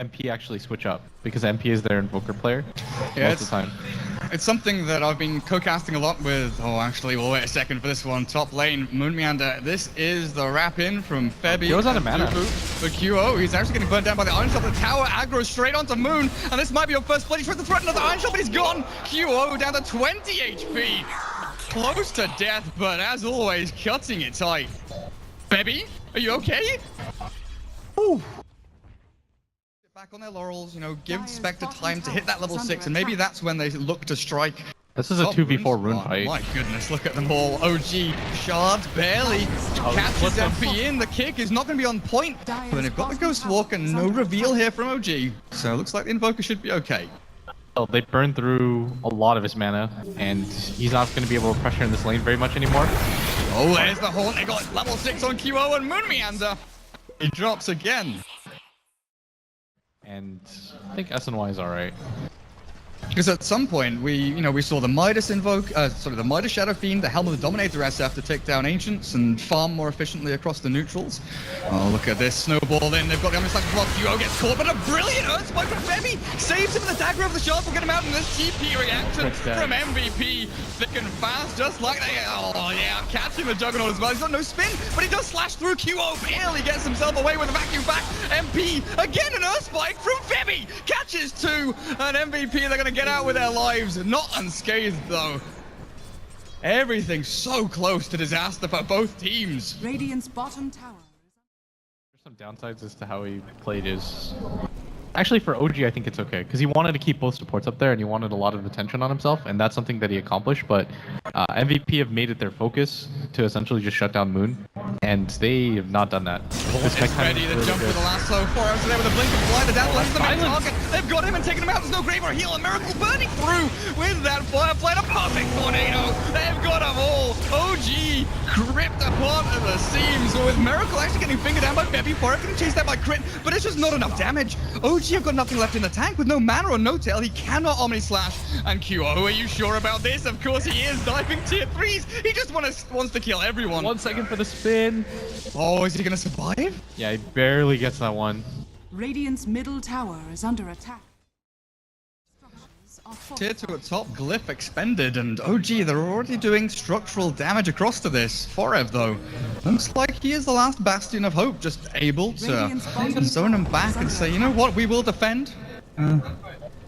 MP actually switch up, because MP is their Invoker player most of the time. It's something that I've been co-casting a lot with. Oh, actually, we'll wait a second for this one. Top lane, Moon Meander. This is the wrap-in from Febby. He was out of mana. For QO, he's actually getting burnt down by the Iron Shot. The tower aggro straight onto Moon, and this might be your first play. He tries to threaten another Iron Shot, but he's gone. QO down to 20 HP. Close to death, but as always, cutting it tight. Febby, are you okay? Ooh. Back on their laurels, you know, give Spectre time to hit that level 6, and maybe that's when they look to strike. This is a 2v4 rune fight. My goodness, look at them all. OG, shards barely catches MP in. The kick is not going to be on point. But then they've got the Ghost Walk and no reveal here from OG. So it looks like the Invoker should be okay. Oh, they burned through a lot of his mana, and he's not going to be able to pressure in this lane very much anymore. Oh, there's the Haunt. They got level 6 on QO and Moon Meander. He drops again. And I think SNY is alright. Because at some point we saw the Midas invoke, the Midas Shadow Fiend, the Helm of the Dominator SF to take down Ancients and farm more efficiently across the neutrals. Oh, look at this snowball in. They've got the Omni Slash block. Duo gets caught, but a brilliant Earth Spike from Febby saves him with the dagger of the shard. Will get him out in this TP reaction from MVP. Thick and fast, just like that. Oh yeah, catching the Juggernaut as well. He's got no spin, but he does slash through. QO barely gets himself away with a vacuum back. MP again, an Earth Spike from Febby. Catches 2, and MVP they're gonna get out with their lives, not unscathed though. Everything's so close to disaster for both teams. Radiant's bottom tower. There's some downsides as to how he played his... Actually, for OG, I think it's okay, because he wanted to keep both supports up there, and he wanted a lot of attention on himself, and that's something that he accomplished, but MVP have made it their focus to essentially just shut down Moon, and they have not done that. It's ready to jump for the lasso. 4 hours there with a blink of fly. The down is the main target. They've got him and taken him out. There's no grave or heal. A Miracle burning through with that Firefly. A perfect tornado. They've got them all. OG ripped apart at the seams. So with Miracle actually getting fingered down by Febby, Forever getting chased out by Crit, but it's just not enough damage. OG have got nothing left in the tank with no mana or no tail. He cannot Omni Slash. And QO, are you sure about this? Of course he is. Diving tier 3s. He just wants to kill everyone. 1 second for the spin. Oh, is he going to survive? Yeah, he barely gets that one. Radiant's middle tower is under attack. Tier 2 at top, Glyph expended, and OG, they're already doing structural damage across to this. Forev, though, looks like he is the last bastion of hope, just able to zone him back and say, you know what, we will defend.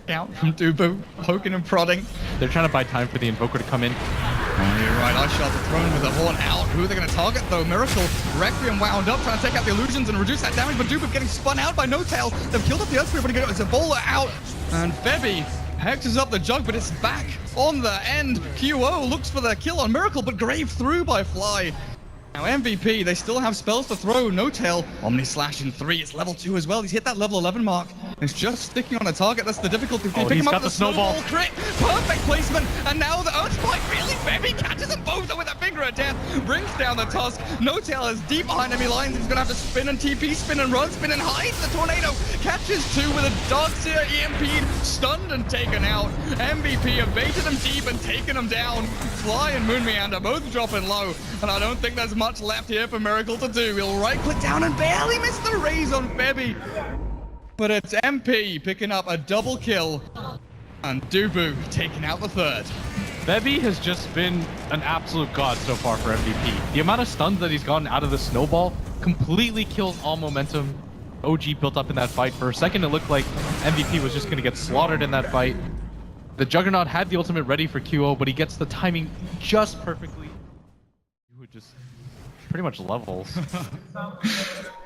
Out from Dubu, poking and prodding. They're trying to buy time for the Invoker to come in. Oh, you're right, I shot the throne with the Horn out. Who are they going to target, though? Miracle, Requiem wound up, trying to take out the illusions and reduce that damage, but Dubu getting spun out by No Tail. They've killed up the Earthquake, but it's a bowler out, and Febby hexes up the jug, but it's back on the end. QO looks for the kill on Miracle, but Grave through by Fly. Now MVP, they still have spells to throw. No Tail, Omni Slash in 3. It's level 2 as well. He's hit that level 11 mark. It's just sticking on a target. That's the difficulty. Oh, he's got the snowball crit. Perfect placement. And now the Earth Spike really Febby catches them both with a finger of death. Brings down the Tusk. No Tail is deep behind enemy lines. He's going to have to spin and TP, spin and run, spin and hide. The Tornado catches 2 with a Darkseer EMP'd, stunned and taken out. MVP have baited him deep and taken him down. Fly and Moon Meander both dropping low. And I don't think there's much left here for Miracle to do. He'll right click down and barely miss the raise on Febby. But it's MP picking up a double kill, and Dubu taking out the third. Febby has just been an absolute god so far for MVP. The amount of stuns that he's gotten out of the snowball completely kills all momentum OG built up in that fight. For a second, it looked like MVP was just going to get slaughtered in that fight. The Juggernaut had the ultimate ready for QO, but he gets the timing just perfectly. He would just pretty much levels.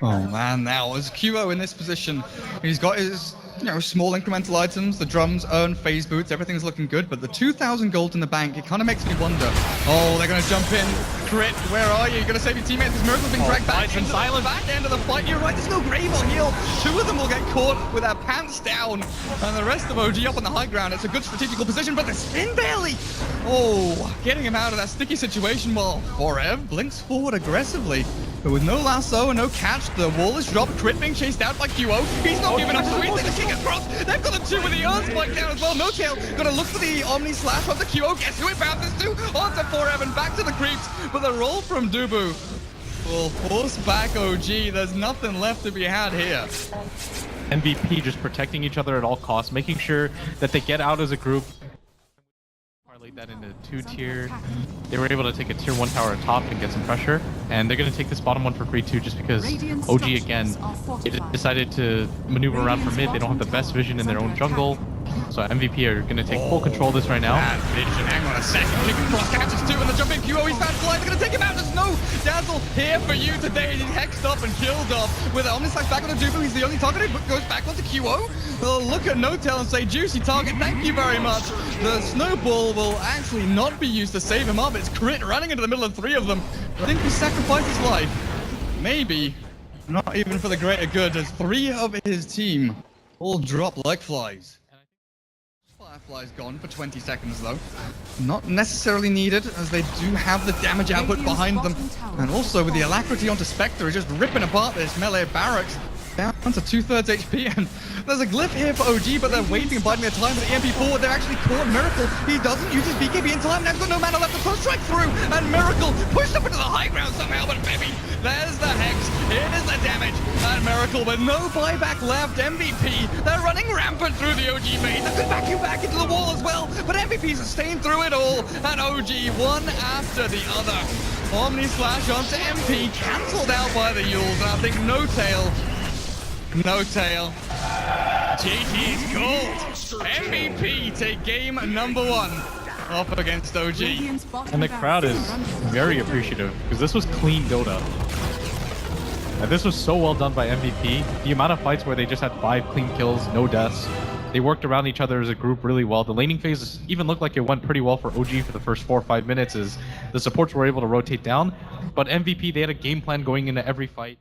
Oh man, now as QO in this position, he's got his small incremental items, the drums, urn, phase boots, everything's looking good, but the 2,000 gold in the bank, it kind of makes me wonder. Oh, they're going to jump in. Crit, where are you? You're going to save your teammates. This Miracle's being dragged back into the back end of the fight. You're right, there's no grave or heal. 2 of them will get caught with their pants down, and the rest of OG up on the high ground. It's a good strategical position, but the spin barely. Oh, getting him out of that sticky situation while Forev blinks forward aggressively. But with no lasso and no catch, the wall is dropped. Crit being chased out by QO. He's not giving up. So he's the king across. They've got the 2 with the Earth Spike down as well. No Tail. Gonna look for the Omni Slash of the QO. Guess who it bounces to? Onto Forever and back to the creeps. But the roll from Dubu will force back OG. There's nothing left to be had here. MVP just protecting each other at all costs, making sure that they get out as a group. Parlayed that into 2-tier. They were able to take a tier 1 tower at top and get some pressure, and they're going to take this bottom one for free too, just because OG again decided to maneuver around for mid. They don't have the best vision in their own jungle, so MVP are going to take full control of this right now. Bad vision. Hang on a second. Flipping cross catches two and the jumping QO. He's found Fly. They're going to take him out. There's no Dazzle here for you today. He's hexed up and killed off with an Omnislash back on the Dubu. He's the only target who goes back onto QO. They'll look at No-Tail and say, juicy target, thank you very much. The snowball will actually not be used to save him up. It's Crit running into the middle of 3 of them. I think he sacrificed his life. Maybe. Not even for the greater good, as 3 of his team all drop like flies. Firefly's gone for 20 seconds though. Not necessarily needed, as they do have the damage output behind them. And also with the alacrity onto Spectre, just ripping apart this melee barracks. Down to 2/3 HP, and there's a glyph here for OG, but they're waiting and biding their time with the EMP forward. They're actually caught Miracle. He doesn't use his BKB in time, now he's got no mana left to push strike through, and Miracle pushed up into the high ground somehow, but Febby, there's the Hex, it is the damage, and Miracle with no buyback left. MVP, they're running rampant through the OG main. They could back you back into the wall as well, but MVP's sustained through it all, and OG one after the other. Omni Slash onto MP, cancelled out by the Yules, and I think No-Tail. GG's gold. MVP take game number 1 up against OG. And the crowd is very appreciative, because this was clean Dota. And this was so well done by MVP. The amount of fights where they just had 5 clean kills, no deaths. They worked around each other as a group really well. The laning phase even looked like it went pretty well for OG for the first 4 or 5 minutes, as the supports were able to rotate down. But MVP, they had a game plan going into every fight.